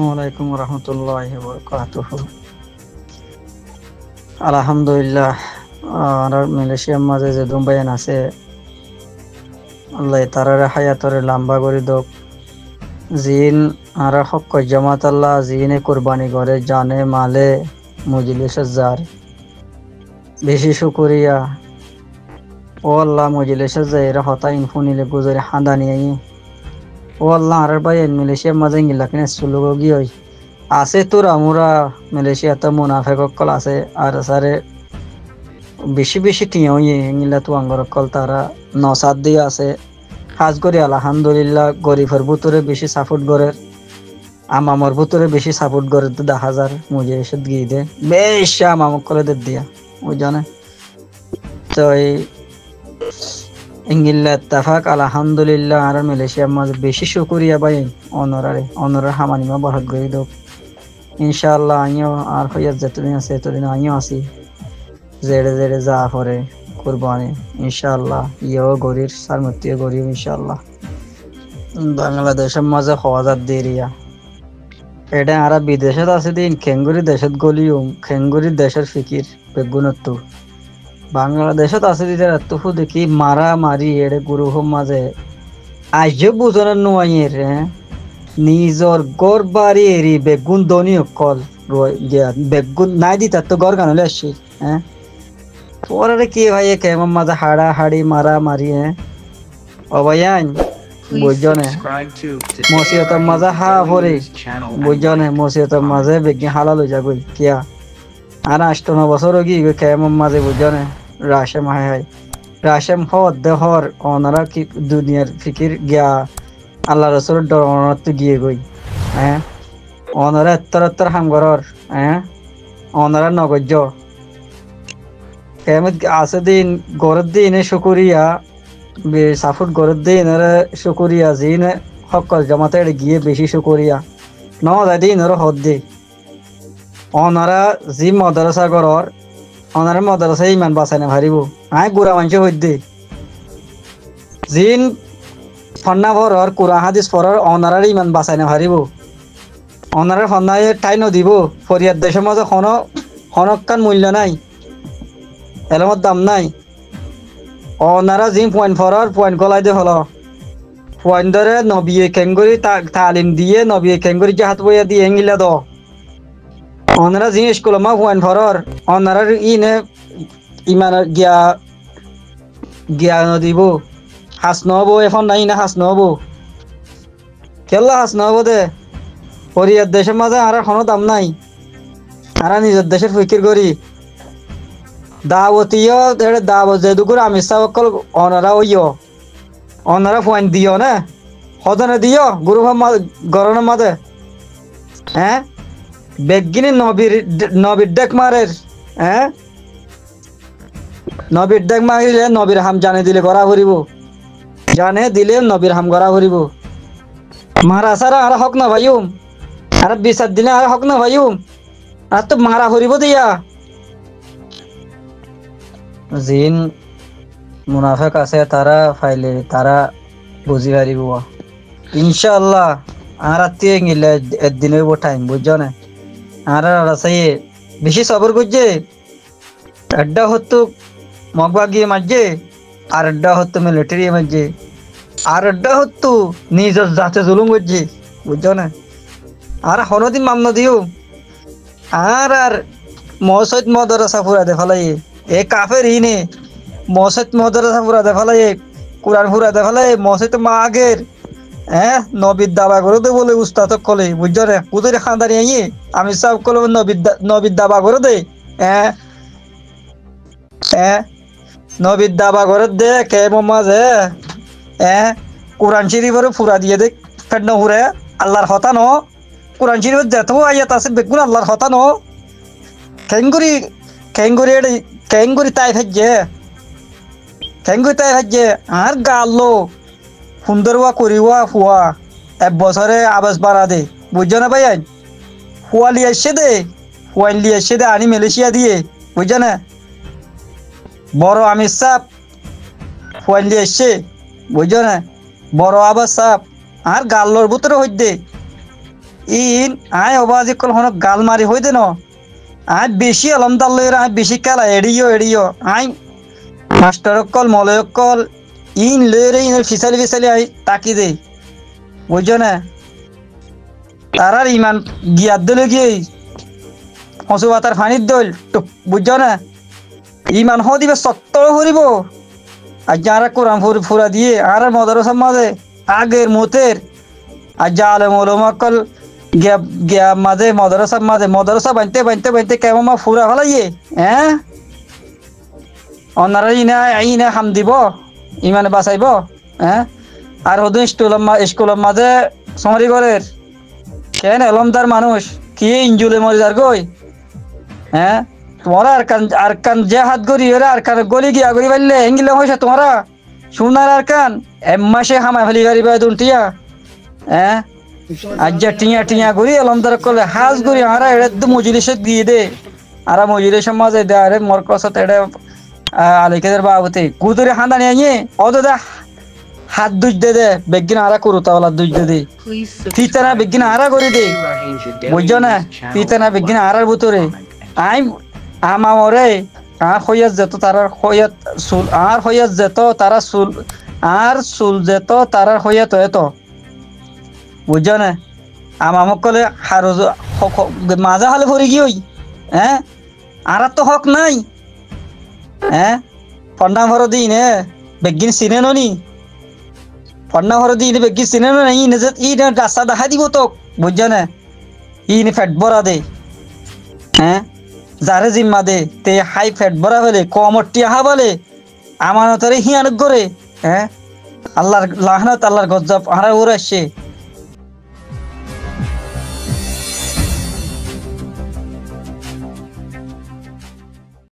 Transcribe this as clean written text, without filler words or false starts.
ওয়ালাইকুম রহমতুল্লাহি ওয়া বারাকাতুহু। আলহামদুলিল্লাহ। আর মালয়েশিয়ার মাঝে যে দুম্বাইন আছে, আল্লাহ তারারে হায়াতরে লম্বা করে দোক। জিন আর হক জামাত আল্লাহ জিনে কুরবানি করে জানে মালে মজলিস যার বেশি শুকরিয়া। ও আল্লাহ মজলিস যাইরা হতা ইনফুনিলে গুজরে হাদানি আই। ও আল্লাহ আর ভাই মালয়েশিয়ার মাঝে গিলা কিনে সুলুগো গিয়ে আছে তোর আমরা মালয়েশিয়াতে মুনাফেক কল আছে আর সারে বেশি বেশি টিয়া ইংলা তো আঙ্গর কল তারা নসাদ দিয়ে আছে। কাজ করি আলহামদুলিল্লাহ গরিবের ভিতরে বেশি সাপোর্ট করে, আমামর ভিতরে বেশি সাপোর্ট করে তো 10,000 মুজে এসে গিয়ে দে বেশ আমামক করে দিয়া ওই জানে তো এই ইংলা তাফাক আলহামদুলিল্লাহ। আর মালয়েশিয়ার মাঝে বেশি শুকরিয়া ভাই অনরার হামানিমা বরহত গই দোক। ইনশাআল্লাহ আমিও আর হইয়া যতদিন আছে এতদিন আমিও আছি জেড়ে জেড়ে যা করে কুরবানি ইনশাআল্লাহ ইয়েও গরির সারমতিও গরিব ইনশাআল্লাহ। বাংলাদেশের মাঝে হওয়াজার দেরিয়া এটা আর বিদেশত আছে দিন খেঙ্গুরি দেশত গলিও খেঙ্গুরি দেশের ফিকির বেগুনত বাংলাদেশত আছে দিতে তুফু দেখি মারা মারি এড়ে গুরুহ মাঝে আজও বুঝনের নোয়াইয়ের নিজর গড় বাড়ি এরি বেগুন দনি অকল বেগুন নাই দি তার তো গড় গানলে আসছি। পরে কি ভাই কেমন মাঝে হাড়া হাড়ি মারা মারি অবায়ান বুঝনে মসিয়তের মাঝে হা ভরে বুঝনে মসিয়তের মাঝে বেগি হালাল হয়ে যাবই কিয়া আর 8-9 বছর কি কেমন মাঝে বুঝনে রাশেম হায় রাশেম হর দেহর ওনারা কি দুনিয়ার ফিকির গিয়া আল্লাহ রসুলের ডরত গিয়ে গই ওনারা এত্তর হামগরর ওনারা নগজ্য কেমন আছে দিন গরত দিন শুকুরিয়া সাফুট গরত দিন শুকুরিয়া জিন সকল জমাতে গিয়ে বেশি শুকুরিয়া ন দিন হদ দে ওনারা জি মদরসা গরর ওনারা মদরসা ইমান বাঁচাই না ভারিব গুড়া মানুষ হইদে জিন ফন্না ভরর কুরআন হাদিস পড়র ওনারার ইমান বাঁচাই না ভারিব ওনারা ফন্নায় ঠাই নদিব ফরিয়াদ দেশের মাঝে হনকান মূল্য নাই এলমত দাম নাই। ওনারা জিম পয়েন্ট ফরার পয়েন্ট গলাই দিয়ে হলো পয়েন্ট ধরে নবী খেঙ্গুরি তালিম দিয়ে নবী খেঙ্গুরি জাহাত বইয়া দিয়ে এঙ্গিলা দ ওনারা জিম স্কুল মা পয়েন্ট ফরার ওনারা ইনে ইমান গিয়া গিয়া নদিব হাস নহবো এখন নাই না হাস নহবো কেলা হাস নহবো দে ফরিয়াদ দেশের মাঝে আর কোনো দাম নাই। আর নিজের দেশের ফিকির করি দাওয়াতীয় দাওয়াত যে দুকুর আমি সাবকল ওনারা ওইও ওনারা পয়েন্ট দিও না হদনে দিও গুরু গরনের মাঝে বেগিনি নবীর ডেক মারের নবীর ডেক মারিলে নবীর হাম জানে দিলে করা করিব জানে দিলে নবীর হাম করা করিব মারা সারা আর হক না ভাইম আর বিচার দিলে আর হক না ভাইম আর তো মারা করিব দিয়া জিন মুনাফেক আছে তারা ফাইলে তারা বুঝি পারিব ইনশাআল্লাহ। আর আত্মীয় গিলে একদিন হইব টাইম বুঝছো না আর আছে বেশি সবর করছে আড্ডা হতো মগবা গিয়ে মাঝে আর আড্ডা হতো মিলিটারি মাঝে আর আড্ডা হতো নিজের জাতে জুলুম করছে বুঝছো না আর হনদিন মামলা দিও আর আর মসজিদ মদরসা ফুরা দে ফেলাই এ কাফের ইনে মসজিদ মদরসা ফুরা দে ফেলাই কুরআন ফুরা দে ফেলাই মসজিদ মা আগের নবীর দাবা করে দে বলে উস্তাদ কলে বুঝছো না কুদের খানদানি আইয়ে আমি সব কলে নবীর দাবা করে দে নবীর দাবা করে দে কে মাঝে কোরআন শরীফের ফুরা দিয়ে দে ফেড ফুরে আল্লাহর হতা ন কোরআন শরীফের যেত আয়াত আছে বেগুন আল্লাহর হতা ন খেঙ্গুরি খেঙ্গুরি খেঙ্গুরি তাই ভাজ্যে খেঙ্গুরি তাই ভাজ্যে আর গালো সুন্দরওয়া করিওয়া ফুয়া 1 বছরে আবাস বাড়া দে বুঝছো না ভাই ফুয়া লিয়ে এসে দে ফুয়াইন লিয়ে এসে দে আনি মালয়েশিয়া দিয়ে বুঝছো না বড় আমির সাপ ফুয়াইন লিয়ে এসে বুঝছো না বড় আবাস সাপ আর গাল্লোর ভিতরে হইতে ইন আয় অবাজি কল হন গাল মারি হইতে ন আয় বেশি আলমদার লইরা আয় বেশি কালা এড়িও আয় মাস্টার কল মলয় কল ইন লইরে ইনের ফিসালি আই তাকি দে বুঝছো না তারার ইমান গিয়ার দলে গিয়ে হসু বাতার ফানির দল টুক বুঝছো না ইমান হ দিবে সত্য হরিব আর যারা কোরআন ফুরা দিয়ে আর মদরসার মাঝে আগের মতের আর জালে মলমকল গিয়া গিয়া মাঝে মদরসা বানতে কেমন মা ফুরা ফেলাইয়ে হ্যাঁ অনারা ইনা হাম দিব ইমানে বাঁচাইব হ্যাঁ আর হদুন স্কুলের মাঝে সমরি ঘরের কেন এলমদার মানুষ কি ইঞ্জুলে মরে যার গই হ্যাঁ তোমরা আর কান যে হাত গড়ি এরা আর কান গলি গিয়া গড়ি পারলে হেঙ্গিলে হয়েছে তোমরা শুনার আর কান এমাসে হামা ফেলি গাড়ি বাই দুটিয়া হ্যাঁ আজ যা টিয়া গড়ি এলমদার করলে হাজ গড়ি হারা এটা মজুরিসে দিয়ে দে আর মজুরিসের মাঝে দে আরে মরকসত এটা আলিকেদের বাবুতে কুদুরে হান্দা নিয়ে অদা হাত দুজ দে বেগিন আরা করু তাওলা দুজ দে ফিতানা বেগিন আরা করে দে বুঝছো না ফিতানা বেগিন আরার ভিতরে আই আমা মরে আর হইয়াত যেত তারার হইয়াত সুল আর হইয়াত যেত তারা সুল আর সুল যেত তারার হইয়াত এত বুঝছো না আমামক কলে হার মাজা হালে ভরে গিয়ে হ্যাঁ আর তো হক নাই হ্যাঁ পন্ডা ভর দিন বেগিন চিনে নি পন্ডা ভর দিন বেগিন চিনে না ই রাস্তা দেখা দিব তো বুঝছো না ফ্যাট ভরা দে হ্যাঁ যারে জিম্মা দে তে হাই ফ্যাট ভরা ফেলে কমটি আহা বলে আমানতরে হিয়ান করে হ্যাঁ আল্লাহর লাহনাত আল্লাহর গজব আহারা ওর আসছে